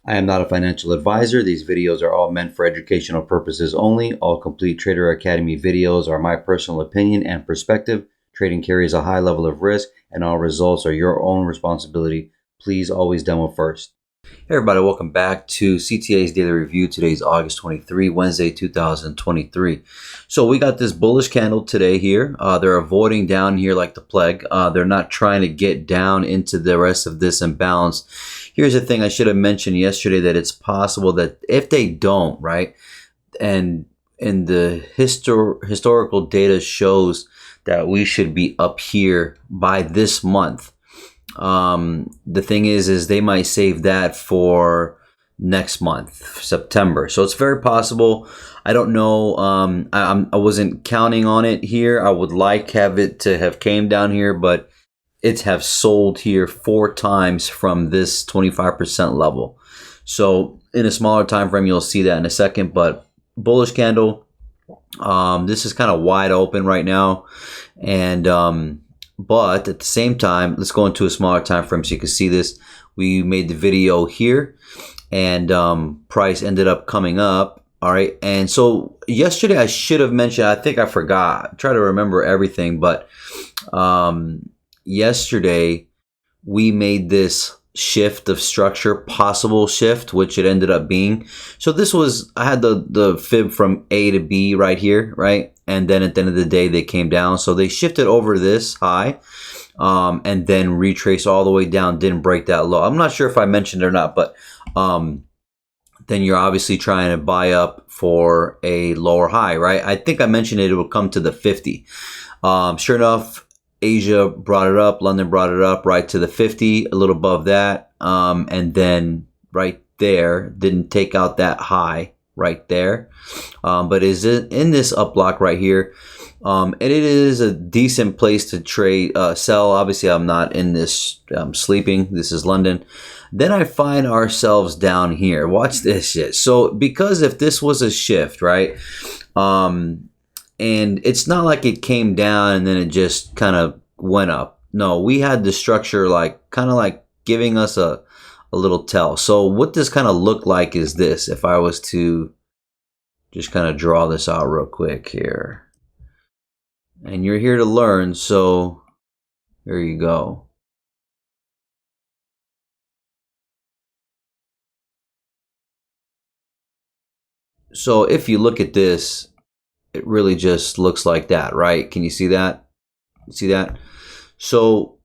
I am not a financial advisor. These videos are all meant for educational purposes only. All Complete Trader Academy videos are my personal opinion and perspective. Trading carries a high level of risk, and all results are your own responsibility. Please always demo first. Hey everybody, welcome back to CTA's Daily Review. Today's August 23, Wednesday, 2023. So we got this bullish candle today here. They're avoiding down here like the plague. They're not trying to get down into the rest of this imbalance. Here's the thing I should have mentioned yesterday, that it's possible that if they don't, right, and the historical data shows that we should be up here by this month. The thing is they might save that for next month, September. So it's very possible. I don't know. I wasn't counting on it here. I would like have it to have came down here, but it have sold here 4 times from this 25% level. So in a smaller time frame, you'll see that in a second. But bullish candle. This is kind of wide open right now, and but at the same time, let's go into a smaller time frame so you can see this. We made the video here, and price ended up coming up. All right, and so yesterday I should have mentioned, I think I forgot. I try to remember everything, but yesterday we made this shift of structure, possible shift, which it ended up being. So this was, I had the fib from A to B right here, right? And then at the end of the day, they came down. So they shifted over this high, and then retraced all the way down, didn't break that low. I'm not sure if I mentioned it or not, but then you're obviously trying to buy up for a lower high, right? I think I mentioned it would come to the 50. Sure enough, Asia brought it up, London brought it up right to the 50, a little above that, and then right there, didn't take out that high right there, but is it in this up block right here, and it is a decent place to trade, sell. Obviously, I'm not in this, I'm sleeping. This is London. Then I find ourselves down here. Watch this shit. So because if this was a shift, right, and it's not like it came down and then it just kind of went up. No, we had the structure like kind of like giving us a little tell. So what this kind of look like is this. If I was to just kind of draw this out real quick here. And you're here to learn, so there you go. So if you look at this, it really just looks like that, right? Can you see that? See that? So,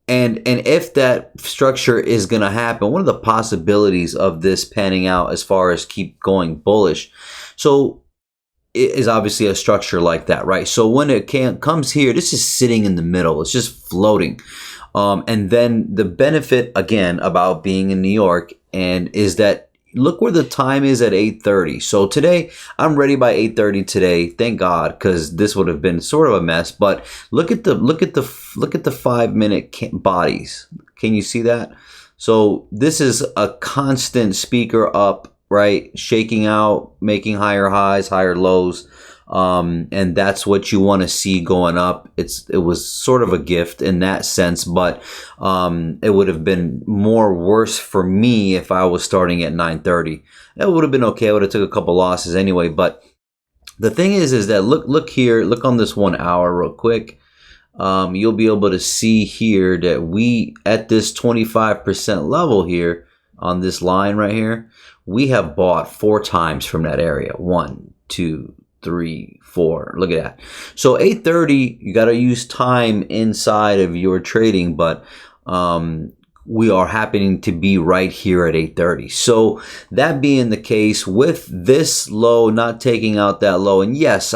and if that structure is going to happen, one of the possibilities of this panning out as far as keep going bullish, so it is obviously a structure like that, right? So when it comes here, this is sitting in the middle. It's just floating. And then the benefit, again, about being in New York and is that look where the time is at 8:30. So today I'm ready by 8:30 today. Thank God, because this would have been sort of a mess. But look at the 5-minute bodies. Can you see that? So this is a constant speaker up, right? Shaking out, making higher highs, higher lows. And that's what you want to see going up. It was sort of a gift in that sense, but it would have been more worse for me if I was starting at 9:30. It would have been okay. I would have took a couple losses anyway. But the thing is that look here, look on this 1 hour real quick. You'll be able to see here that we at this 25% level here on this line right here, we have bought 4 times from that area. 1, 2, 3, 4. Look at that. So 8:30, you got to use time inside of your trading, but we are happening to be right here at 8:30. So that being the case, with this low not taking out that low, and yes,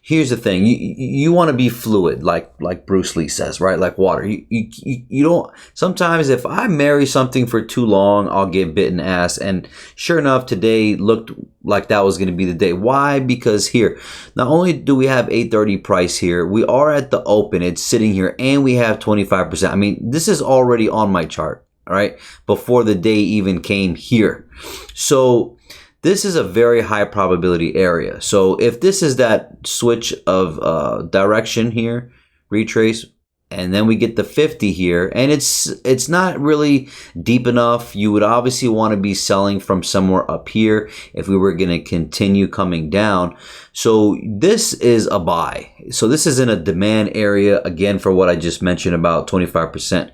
here's the thing: you want to be fluid, like Bruce Lee says, right? Like water. You don't. Sometimes if I marry something for too long, I'll get bitten ass. And sure enough, today looked like that was going to be the day. Why? Because here, not only do we have 8:30 price here, we are at the open. It's sitting here, and we have 25%. I mean, this is already on my chart, all right? Before the day even came here, so. This is a very high probability area. So if this is that switch of direction here, retrace, and then we get the 50 here, and it's not really deep enough. You would obviously want to be selling from somewhere up here if we were going to continue coming down. So this is a buy. So this is in a demand area, again, for what I just mentioned about 25%.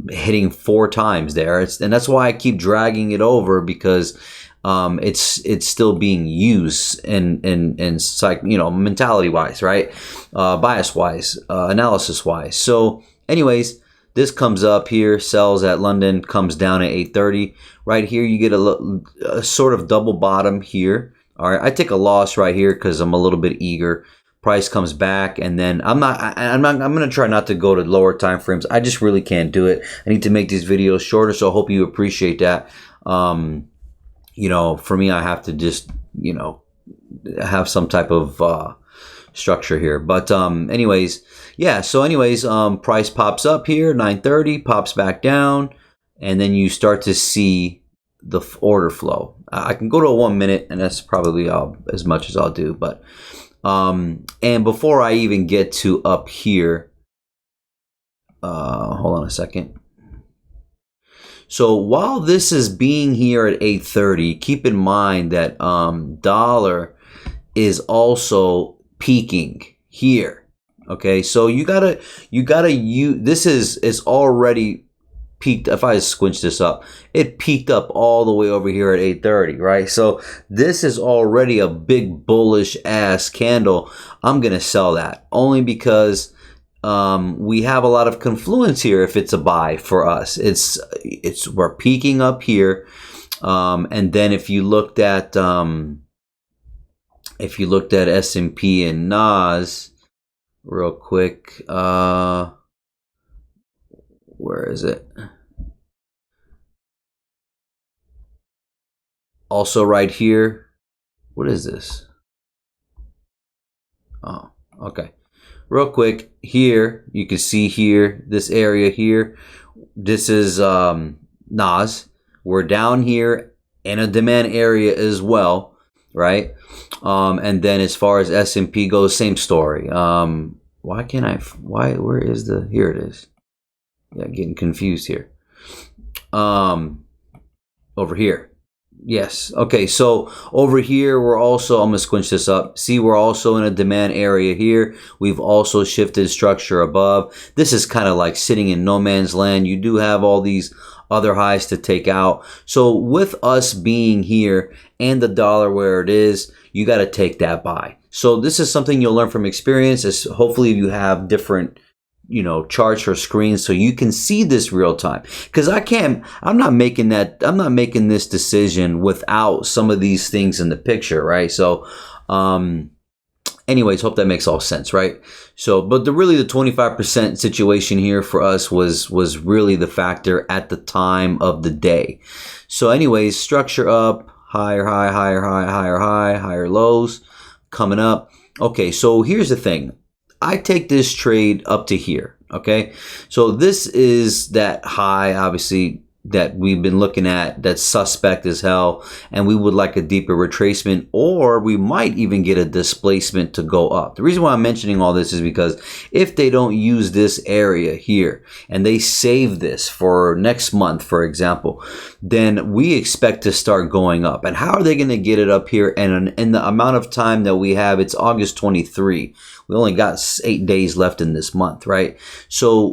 Hitting 4 times there. And that's why I keep dragging it over, because it's still being used in psych, mentality wise, right? Bias wise, analysis wise. So anyways, this comes up here, sells at London, comes down at 830. Right here, you get a sort of double bottom here. All right, I take a loss right here because I'm a little bit eager. Price comes back, and then I'm gonna try not to go to lower time frames. I just really can't do it. I need to make these videos shorter, so I hope you appreciate that. For me, I have to just have some type of structure here. But anyways, yeah. So anyways, price pops up here, 930, pops back down, and then you start to see the order flow. I can go to a 1 minute, and that's probably as much as I'll do, but. And before I even get to up here, hold on a second. So while this is being here at 830, keep in mind that dollar is also peaking here. Okay, so you gotta use, this is already peaked. If I squinch this up, it peaked up all the way over here at 830, right? So this is already a big bullish ass candle. I'm gonna sell that only because we have a lot of confluence here. If it's a buy for us, we're peaking up here, and then if you looked at S&P and NAS real quick, where is it? Also right here. What is this? Oh, okay. Real quick, here, you can see here, this area here. This is NAS. We're down here in a demand area as well, right? And then as far as S&P goes, same story. Where is here it is. Yeah, getting confused here. Over here. Yes. Okay, so over here, we're also, I'm going to squinch this up. See, we're also in a demand area here. We've also shifted structure above. This is kind of like sitting in no man's land. You do have all these other highs to take out. So with us being here and the dollar where it is, you got to take that buy. So this is something you'll learn from experience. Is hopefully you have different charts or screens so you can see this real time, because I'm not making this decision without some of these things in the picture, right? So anyways, hope that makes all sense, right? So but the 25% situation here for us was really the factor at the time of the day. So anyways, structure up, higher high, higher high, higher high, higher lows coming up. Okay, so here's the thing. I take this trade up to here, okay? So this is that high, obviously, that we've been looking at, that's suspect as hell, and we would like a deeper retracement, or we might even get a displacement to go up. The reason why I'm mentioning all this is because if they don't use this area here, and they save this for next month, for example, then we expect to start going up. And how are they going to get it up here? And in the amount of time that we have, it's August 23. We only got 8 days left in this month, right? So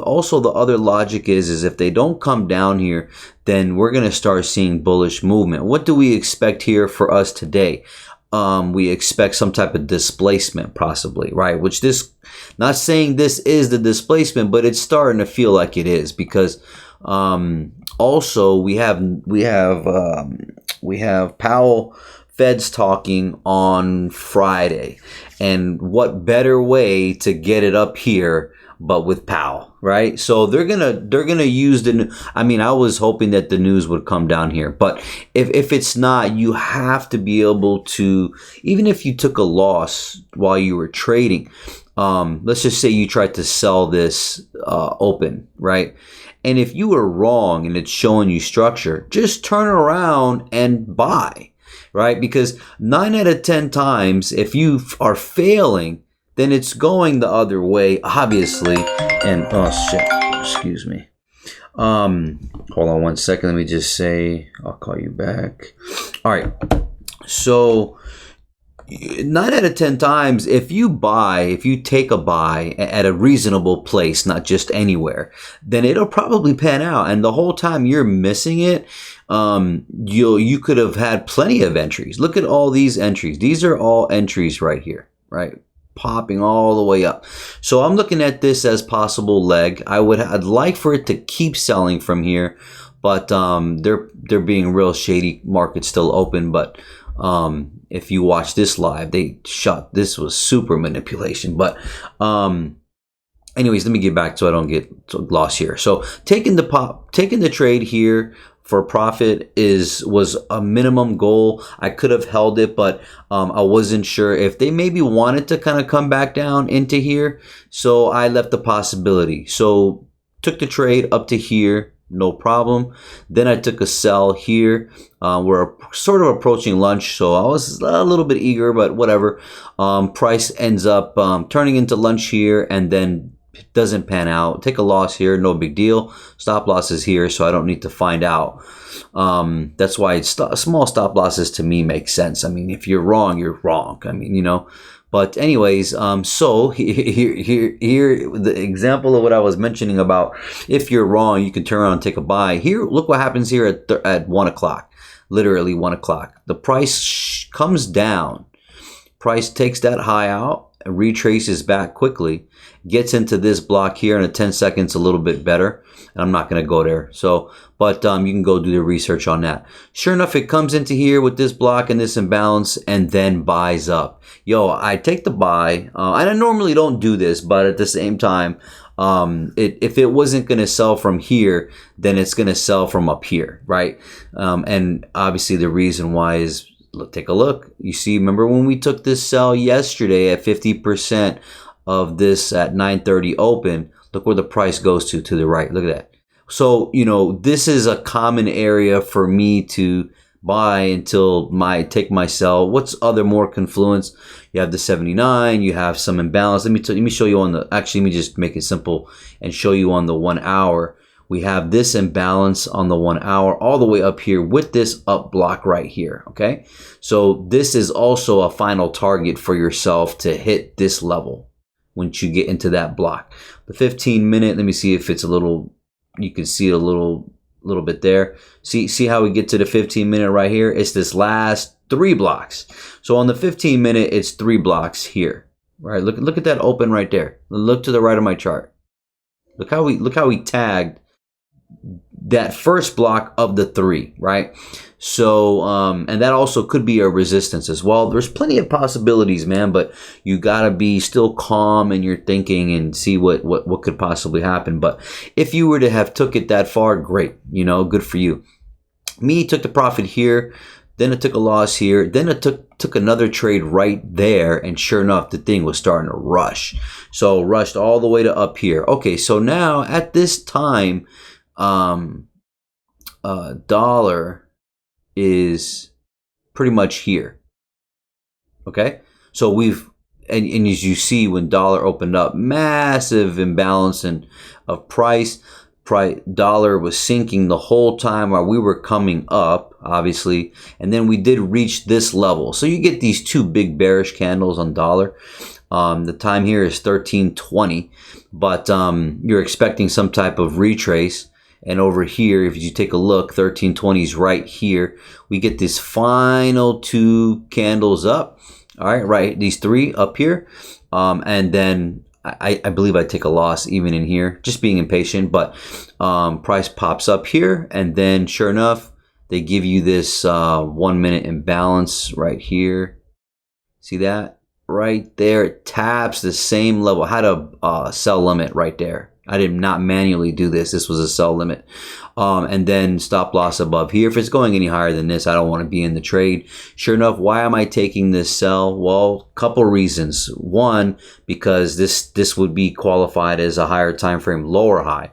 also the other logic is if they don't come down here, then we're going to start seeing bullish movement. What do we expect here for us today? We expect some type of displacement possibly, right? Which not saying this is the displacement, but it's starting to feel like it is, because also we have Powell, Fed's talking on Friday, and what better way to get it up here but with Powell, right? So they're gonna use I was hoping that the news would come down here, but if it's not, you have to be able to, even if you took a loss while you were trading, let's just say you tried to sell this open, right? And if you were wrong and it's showing you structure, just turn around and buy. Right? Because 9 out of 10 times, if you are failing, then it's going the other way, obviously. And oh shit, excuse me. Hold on one second. Let me just say, I'll call you back. All right. So 9 out of 10 times, if you take a buy at a reasonable place, not just anywhere, then it'll probably pan out. And the whole time you're missing it, you could have had plenty of entries. Look at all these entries. These are all entries right here, right? Popping all the way up. So I'm looking at this as possible leg. I'd like for it to keep selling from here, but they're being real shady. Market's still open, but if you watch this live, this was super manipulation. But anyways, let me get back so I don't get lost here. So taking the trade here for profit was a minimum goal. I could have held it, but I wasn't sure if they maybe wanted to kind of come back down into here. So I left the possibility. So took the trade up to here, no problem. Then I took a sell here. We're sort of approaching lunch, so I was a little bit eager, but whatever. Price ends up turning into lunch here, and then it doesn't pan out. Take a loss here, no big deal. Stop losses here, so I don't need to find out. That's why small stop losses to me make sense. I mean, if you're wrong, you're wrong. I mean, you know. But anyways, so here the example of what I was mentioning about if you're wrong, you can turn around and take a buy. Here, look what happens here at 1 o'clock. Literally 1 o'clock. The price comes down. Price takes that high out, retraces back quickly, gets into this block here in a 10 seconds a little bit better, and I'm not going to go there. So, but you can go do the research on that. Sure enough, it comes into here with this block and this imbalance, and then buys up. Yo, I take the buy, and I normally don't do this, but at the same time, if it wasn't going to sell from here, then it's going to sell from up here, right? And obviously the reason why is, take a look. You see, remember when we took this sell yesterday at 50% of this at 9:30 open, look where the price goes to the right. Look at that. So, you know, this is a common area for me to buy until take my sell. What's other more confluence? You have the 79, you have some imbalance. Let me show you on the, actually, let me just make it simple and show you on the 1 hour. We have this imbalance on the 1 hour all the way up here with this up block right here, okay? So this is also a final target for yourself to hit this level once you get into that block. The 15-minute, let me see if it's a little, you can see it a little bit there. See how we get to the 15-minute right here? It's this last 3 blocks. So on the 15-minute, it's 3 blocks here, right? Look at that open right there. Look to the right of my chart. Look how we tagged that first block of the 3, right? So, and that also could be a resistance as well. There's plenty of possibilities, man, but you gotta be still calm in your thinking and see what could possibly happen. But if you were to have took it that far, great, you know, good for you. Me, took the profit here, then I took a loss here, then I took another trade right there, and sure enough, the thing was starting to rush. So rushed all the way to up here. Okay, so now at this time, dollar is pretty much here. Okay, so we've and as you see, when dollar opened up, massive imbalance of price. Dollar was sinking the whole time while we were coming up, obviously, and then we did reach this level. So you get these 2 big bearish candles on dollar. The time here is 13:20, but you're expecting some type of retrace. And over here, if you take a look, 13:20 is right here. We get this final 2 candles up. All right, right, these 3 up here, and then I believe I take a loss even in here, just being impatient. But price pops up here, and then sure enough, they give you this 1 minute imbalance right here. See that? Right there, it taps the same level. I had a sell limit right there. I did not manually do this. This was a sell limit. And then stop loss above here. If it's going any higher than this, I don't want to be in the trade. Sure enough, why am I taking this sell? Well, couple reasons. One, because this would be qualified as a higher time frame lower high.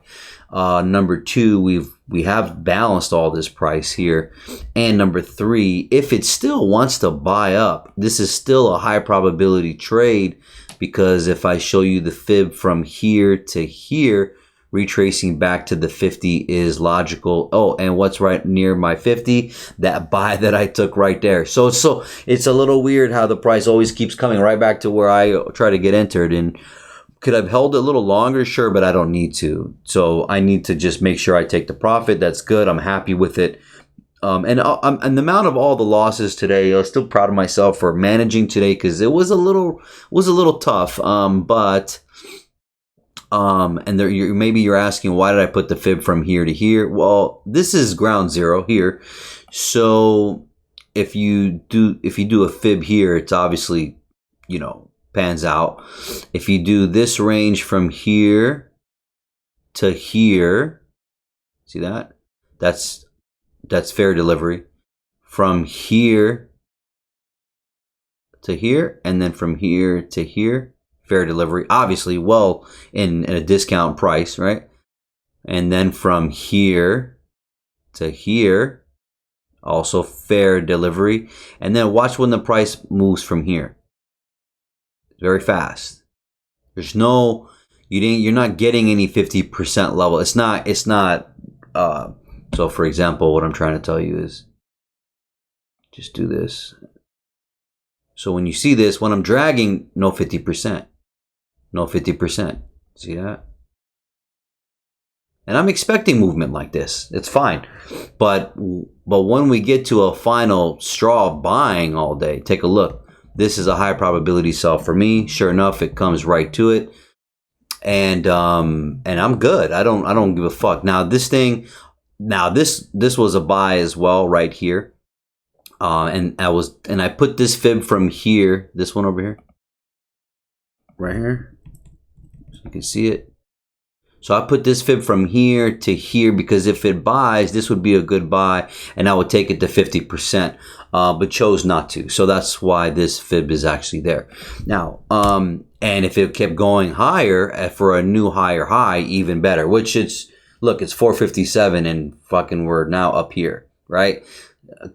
Number 2, we have balanced all this price here. And number 3, if it still wants to buy up, this is still a high probability trade because if I show you the fib from here to here, retracing back to the 50 is logical. Oh, and what's right near my 50? That buy that I took right there. So it's a little weird how the price always keeps coming right back to where I try to get entered. And could I've held it a little longer? Sure, but I don't need to. So I need to just make sure I take the profit. That's good. I'm happy with it. And the amount of all the losses today, I'm still proud of myself for managing today, because it was a little tough. And there, maybe you're asking, why did I put the fib from here to here? Well, this is ground zero here. So if you do a fib here, it's obviously, pans out. If you do this range from here to here, see that? That's fair delivery. From here to here, and then from here to here, fair delivery. Obviously, well, in a discount price, right? And then from here to here, also fair delivery. And then watch when the price moves from here. Very fast. There's no, you're not getting any 50% level. It's not, so for example, what I'm trying to tell you is just do this. So when you see this, when I'm dragging, no 50%. No 50%. See that? And I'm expecting movement like this. It's fine. But when we get to a final straw of buying all day, take a look. This is a high probability sell for me. Sure enough, it comes right to it. And I'm good. I don't give a fuck. Now this was a buy as well right here. And I put this fib from here, this one over here. Right here. So you can see it. So I put this fib from here to here, because if it buys, this would be a good buy, and I would take it to 50%, but chose not to. So that's why this fib is actually there. Now, and if it kept going higher for a new higher high, even better, which look, it's 457 and fucking we're now up here, right?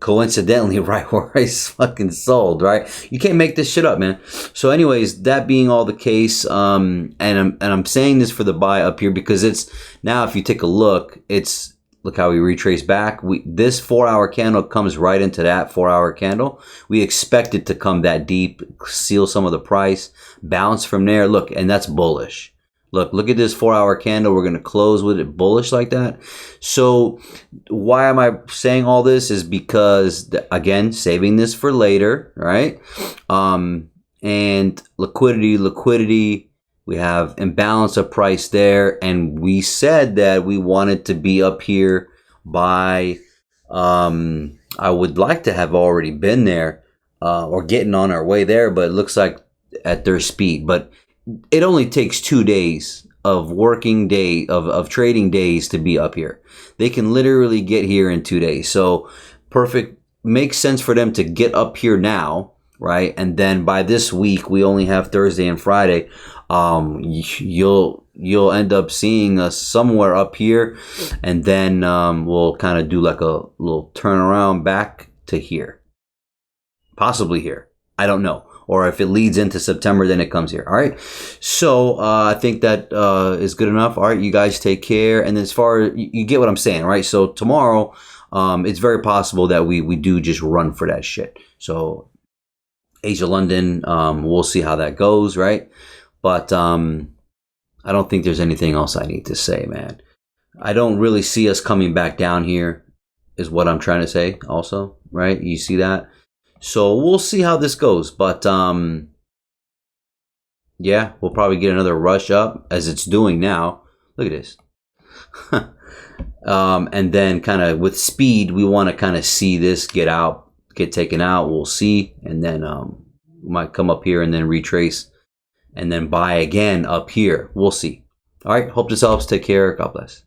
Coincidentally, right where I fucking sold, right? You can't make this shit up, man. So anyways, that being all the case, and I'm saying this for the buy up here, because it's now, if you take a look, look how we retrace back. This 4-hour candle comes right into that 4-hour candle. We expect it to come that deep, seal some of the price, bounce from there. Look, and that's bullish. Look at this 4-hour candle. We're going to close with it bullish like that. So why am I saying all this is because, again, saving this for later, right? And liquidity, we have imbalance of price there. And we said that we wanted to be up here by, I would like to have already been there, or getting on our way there, but it looks like at their speed. But it only takes 2 days of working day of trading days to be up here. They can literally get here in 2 days. So perfect, makes sense for them to get up here now, right? And then by this week, we only have Thursday and Friday. You'll end up seeing us somewhere up here, and then we'll kind of do like a little turnaround back to here, possibly here. I don't know. Or if it leads into September, then it comes here. All right. So I think that is good enough. All right. You guys take care. And as far as you get what I'm saying, right? So tomorrow, it's very possible that we do just run for that shit. So Asia London, we'll see how that goes, right? But I don't think there's anything else I need to say, man. I don't really see us coming back down here, is what I'm trying to say also, right? You see that? So we'll see how this goes, but yeah, we'll probably get another rush up as it's doing now. Look at this. And then kind of with speed, we want to kind of see this get taken out. We'll see. And then we might come up here and then retrace and then buy again up here. We'll see. All right. Hope this helps. Take care. God bless.